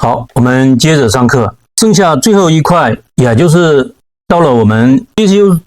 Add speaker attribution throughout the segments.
Speaker 1: 好，我们接着上课，剩下最后一块，也就是到了我们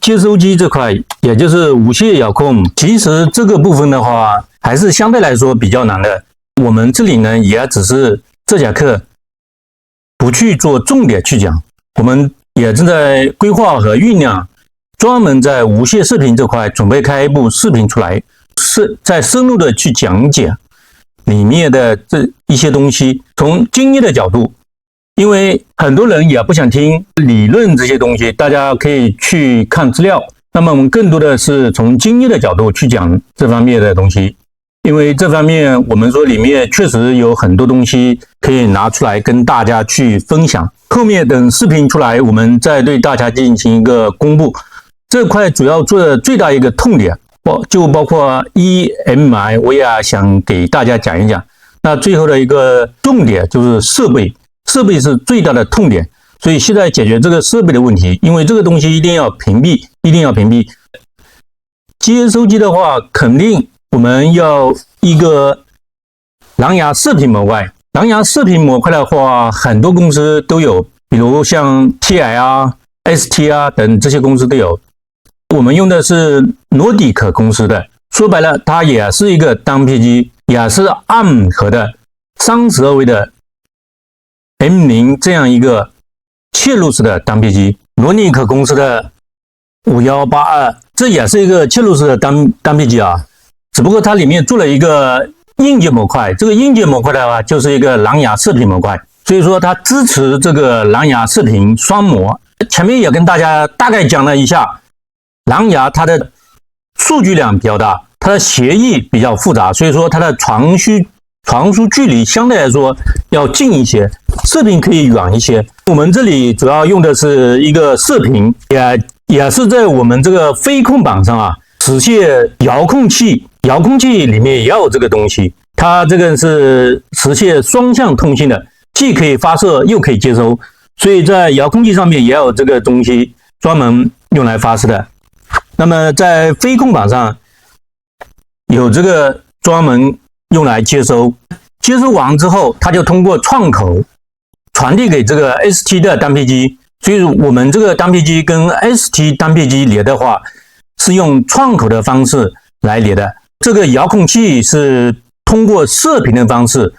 Speaker 1: 接收机这块，也就是无线遥控。其实这个部分的话，还是相对来说比较难的。我们这里呢，也只是这节课不去做重点去讲，我们也正在规划和酝酿，专门在无线视频这块准备开一部视频出来，再深入的去讲解里面的这一些东西，从经验的角度，因为很多人也不想听理论这些东西，大家可以去看资料。那么我们更多的是从经验的角度去讲这方面的东西，因为这方面我们说里面确实有很多东西可以拿出来跟大家去分享。后面等视频出来，我们再对大家进行一个公布。这块主要做的最大一个痛点，就包括 EMI， 我也想给大家讲一讲。那最后的一个重点就是设备是最大的痛点，所以现在解决这个设备的问题，因为这个东西一定要屏蔽。接收机的话，肯定我们要一个蓝牙射频模块。蓝牙射频模块的话，很多公司都有，比如像 TI 啊、ST 啊等这些公司都有。我们用的是诺迪克公司的，说白了，它也是一个单片机，也是 ARM 核的32位的 M0 这样一个切入式的单片机。诺迪克公司的5182，这也是一个切入式的单片机啊，只不过它里面做了一个硬件模块，这个硬件模块的话就是一个蓝牙射频模块，所以说它支持这个蓝牙射频双模。前面也跟大家大概讲了一下，蓝牙它的数据量比较大，它的协议比较复杂，所以说它的传输距离相对来说要近一些，射频可以远一些。我们这里主要用的是一个射频，也是在我们这个飞控板上啊，实现遥控器里面也有这个东西，它这个是实现双向通信的，既可以发射又可以接收，所以在遥控器上面也有这个东西专门用来发射的。那么在飞控板上有这个专门用来接收完之后，它就通过串口传递给这个 ST 的单片机。所以我们这个单片机跟 ST 单片机连的话，是用串口的方式来连的。这个遥控器是通过射频的方式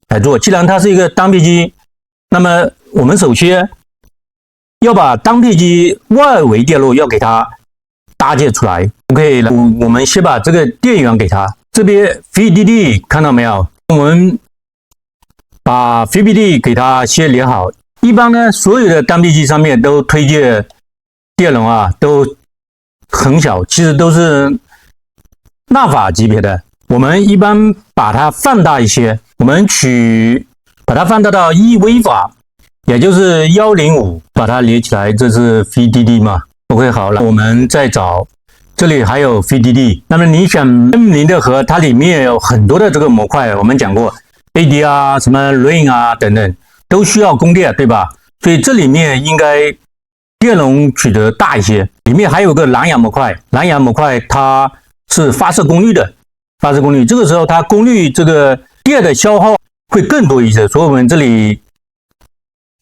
Speaker 1: 来做。既然它是一个单片机，那么我们首先要把单片机外围电路要给它搭建出来。OK， 我们先把这个电源给它。这边 VDD 看到没有？我们把 VDD 给它先连好。一般呢，所有的单片机上面都推荐电容啊，都很小，其实都是纳法级别的。我们一般把它放大一些，我们把它放大到1微法，也就是105，把它连起来，这是 VDD 嘛 ？OK， 好了，我们再找，这里还有 VDD。那么你选 M0 的核，它里面有很多的这个模块，我们讲过 AD 啊、什么 RAIN 啊等等。都需要供电，对吧？所以这里面应该电容取得大一些。里面还有个蓝牙模块，蓝牙模块它是发射功率的，这个时候它功率这个电的消耗会更多一些，所以我们这里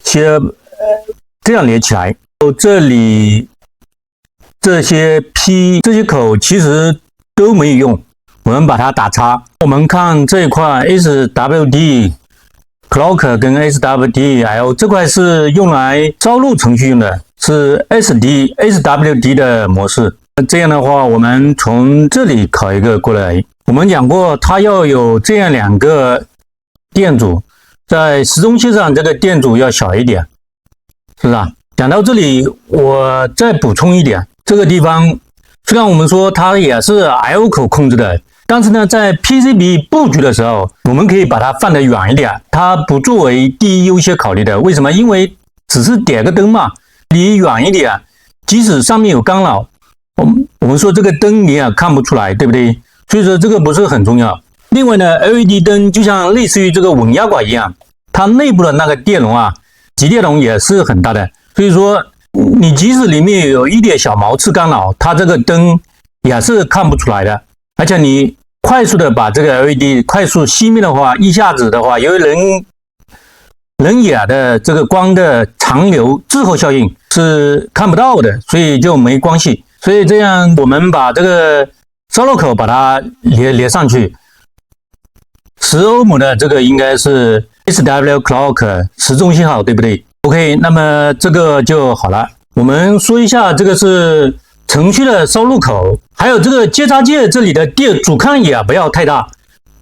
Speaker 1: 先这样连起来。这里这些口其实都没有用，我们把它打叉。我们看这一块 SWD。Clock 跟 SWDL 这块是用来烧录程序用的，是 SWD 的模式。这样的话，我们从这里拷一个过来。我们讲过，它要有这样2个电阻，在时钟线上这个电阻要小一点，是不是啊？讲到这里，我再补充一点，这个地方虽然我们说它也是 I/O 口控制的。但是呢，在 PCB 布局的时候，我们可以把它放得远一点，它不作为第一优先考虑的。为什么？因为只是点个灯嘛，离远一点，即使上面有干扰，我们说这个灯你也看不出来，对不对？所以说这个不是很重要。另外呢 ，LED 灯就像类似于这个稳压管一样，它内部的那个电容啊，极电容也是很大的。所以说，你即使里面有一点小毛刺干扰，它这个灯也是看不出来的。而且你快速的把这个 LED 快速熄灭的话，一下子的话，有人人眼的这个光的长流滞后效应是看不到的，所以就没关系。所以这样我们把这个烧录口把它连上去，10欧姆的这个应该是 SW clock 时钟信号，对不对 ？OK， 那么这个就好了。我们说一下，这个是程序的烧录口，还有这个接插件这里的电阻抗也不要太大，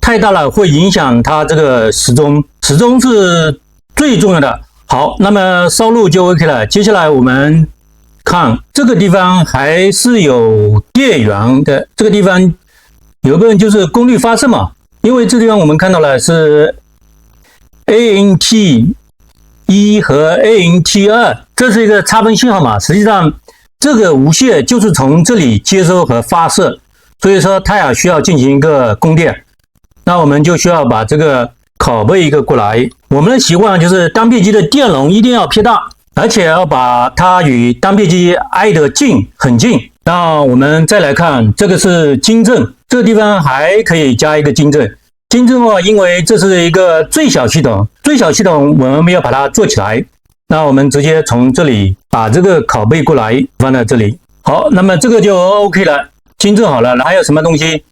Speaker 1: 太大了会影响它这个时钟，时钟是最重要的。好，那么烧录就 OK 了。接下来我们看这个地方还是有电源的，这个地方有一部分就是功率发射嘛，因为这地方我们看到了是 ANT 1和 ANT 2，这是一个差分信号嘛，实际上这个无线就是从这里接收和发射，所以说它也需要进行一个供电，那我们就需要把这个拷贝一个过来。我们的习惯就是单片机的电容一定要偏大，而且要把它与单片机挨得近，很近。那我们再来看，这个是晶振，这个地方还可以加一个晶振。晶振的话，因为这是一个最小系统，最小系统我们要把它做起来。那我们直接从这里把这个拷贝过来放在这里。好，那么这个就 OK 了，晶振好了。还有什么东西？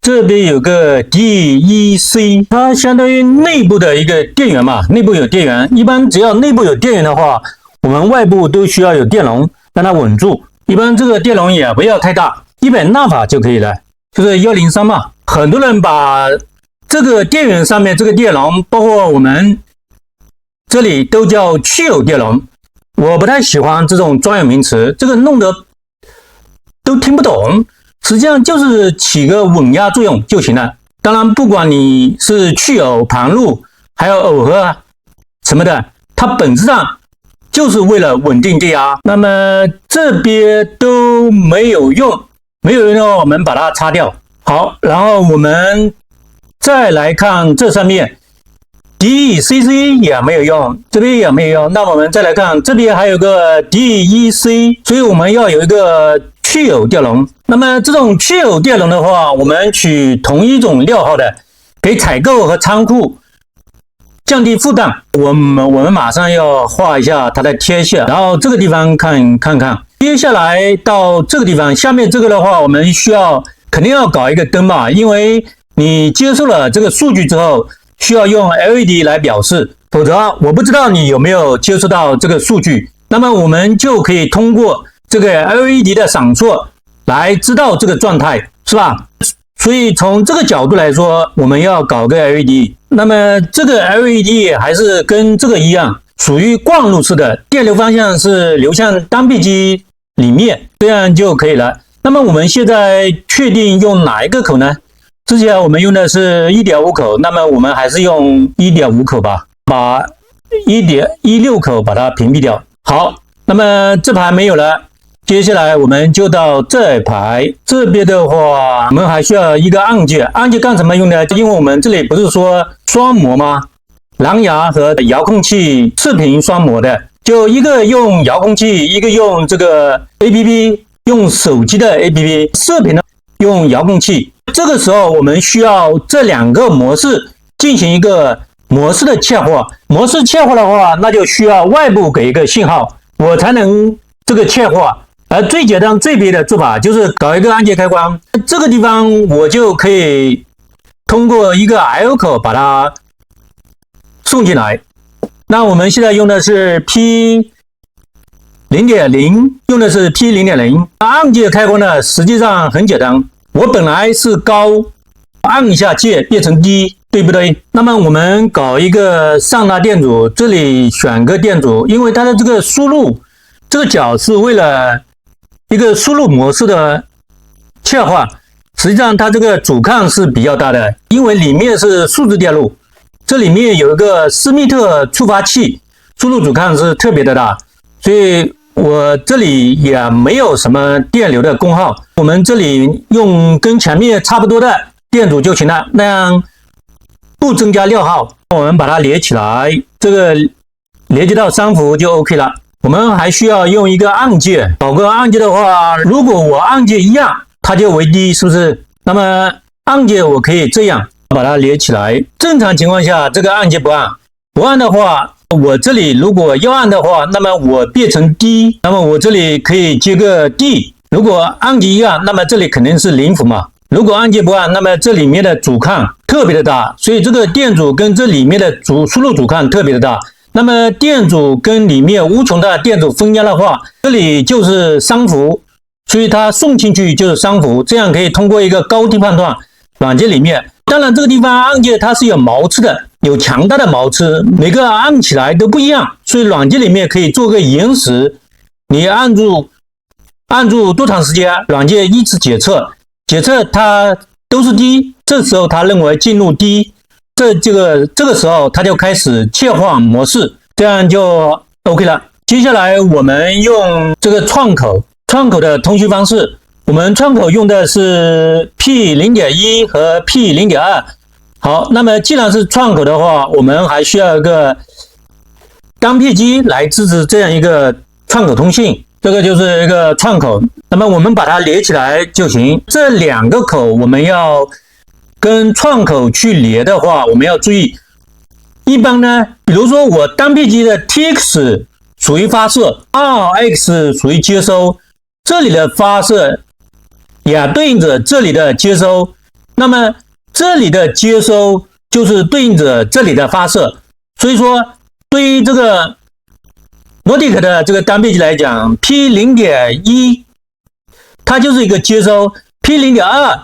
Speaker 1: 这边有个 DEC， 它相当于内部的一个电源嘛，内部有电源。一般只要内部有电源的话，我们外部都需要有电容让它稳住。一般这个电容也不要太大，100纳法就可以了，就是103嘛。很多人把这个电源上面这个电容，包括我们这里都叫去有电容，我不太喜欢这种专有名词，这个弄得都听不懂。实际上就是起个稳压作用就行了。当然，不管你是去偶、盘路，还有耦合什么的，它本质上就是为了稳定电压。那么这边都没有用，没有用的话，我们把它擦掉。好，然后我们再来看这上面 DECC 也没有用，这边也没有用。那我们再来看这边还有个 DEC， 所以我们要有一个去偶电容。那么这种去偶电容的话，我们取同一种料号的，给采购和仓库降低负担。我们马上要画一下它的贴线，然后这个地方看看。接下来到这个地方，下面这个的话，我们肯定要搞一个灯嘛，因为你接受了这个数据之后，需要用 LED 来表示，否则我不知道你有没有接收到这个数据。那么我们就可以通过这个 LED 的闪烁来知道这个状态，是吧？所以从这个角度来说，我们要搞个 LED。那么这个 LED 还是跟这个一样，属于灌入式的，电流方向是流向单片机里面，这样就可以了。那么我们现在确定用哪一个口呢？之前我们用的是 1.5 口，那么我们还是用 1.5 口吧，把 1.16 口把它屏蔽掉。好，那么这排没有了。接下来我们就到这一排，这边的话，我们还需要一个按键。按键干什么用的？因为我们这里不是说双模吗？蓝牙和遥控器视频双模的，就一个用遥控器，一个用这个 APP， 用手机的 APP， 视频呢用遥控器。这个时候我们需要这两个模式进行一个模式的切换。模式切换的话，那就需要外部给一个信号，我才能这个切换。而最简单最别的做法就是搞一个按键开关，这个地方我就可以通过一个 L 口把它送进来。那我们现在用的是 P0.0， 用的是 P0.0。按键开关呢，实际上很简单，我本来是高，按一下键变成低，对不对？那么我们搞一个上拉电阻，这里选个电阻，因为它的这个输入这个角是为了一个输入模式的切换，实际上它这个阻抗是比较大的，因为里面是数字电路，这里面有一个斯密特触发器，输入阻抗是特别的大，所以我这里也没有什么电流的功耗，我们这里用跟前面差不多的电阻就行了，那样不增加料耗。我们把它连起来，这个连接到3伏就 OK 了。我们还需要用一个按键，搞个按键的话，如果我按键一样，它就为低，是不是？那么按键我可以这样把它连起来。正常情况下，这个按键不按的话，我这里如果要按的话，那么我变成 D， 那么我这里可以接个 D。如果按键一按，那么这里肯定是0伏嘛。如果按键不按，那么这里面的阻抗特别的大，所以这个电阻跟这里面的输入阻抗特别的大。那么电阻跟里面无穷大电阻分压的话，这里就是3伏，所以它送进去就是3伏，这样可以通过一个高低判断。软件里面，当然这个地方按键它是有毛刺的，有强大的毛刺，每个按起来都不一样，所以软件里面可以做个延时，你按住多长时间，软件依次检测它都是低，这时候它认为进入低，这个时候它就开始切换模式，这样就 OK 了。接下来我们用这个窗口的通讯方式，我们窗口用的是 P0.1 和 P0.2。好，那么既然是窗口的话，我们还需要一个单片机来支持这样一个窗口通信。这个就是一个窗口，那么我们把它连起来就行。这2个口我们要跟窗口去连的话，我们要注意，一般呢，比如说我单片机的 TX 属于发射， RX 属于接收，这里的发射也对应着这里的接收，那么这里的接收就是对应着这里的发射，所以说对于这个Nordic 的这个单片机来讲 ，P0.1 它就是一个接收 ，P0.2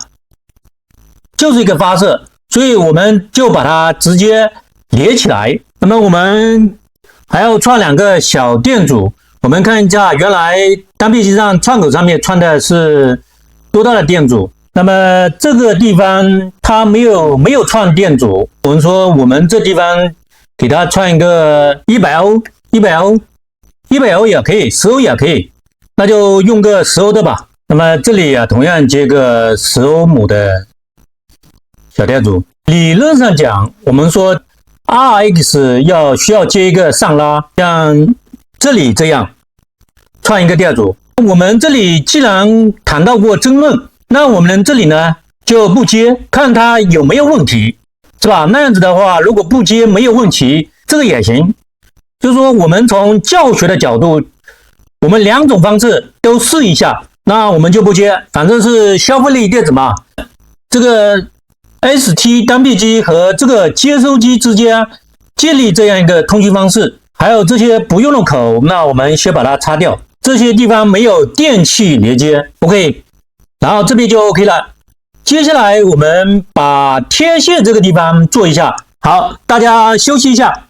Speaker 1: 就是一个发射，所以我们就把它直接连起来。那么我们还要串2个小电阻，我们看一下原来单片机上窗口上面串的是多大的电阻。那么这个地方它没有串电阻，我们说我们这地方给它串一个100欧，100欧也可以，10欧也可以，那就用个10欧的吧。那么这里啊，同样接个10欧姆的小电阻。理论上讲，我们说 RX 需要接一个上拉，像这里这样串一个电阻。我们这里既然谈到过争论，那我们这里呢就不接，看它有没有问题，是吧？那样子的话，如果不接没有问题，这个也行。就是说，我们从教学的角度，我们2种方式都试一下。那我们就不接，反正是消费类电子嘛。这个 ST 单片机和这个接收机之间建立这样一个通讯方式，还有这些不用的口，那我们先把它擦掉。这些地方没有电器连接 ，OK， 然后这边就 OK 了。接下来我们把天线这个地方做一下。好，大家休息一下。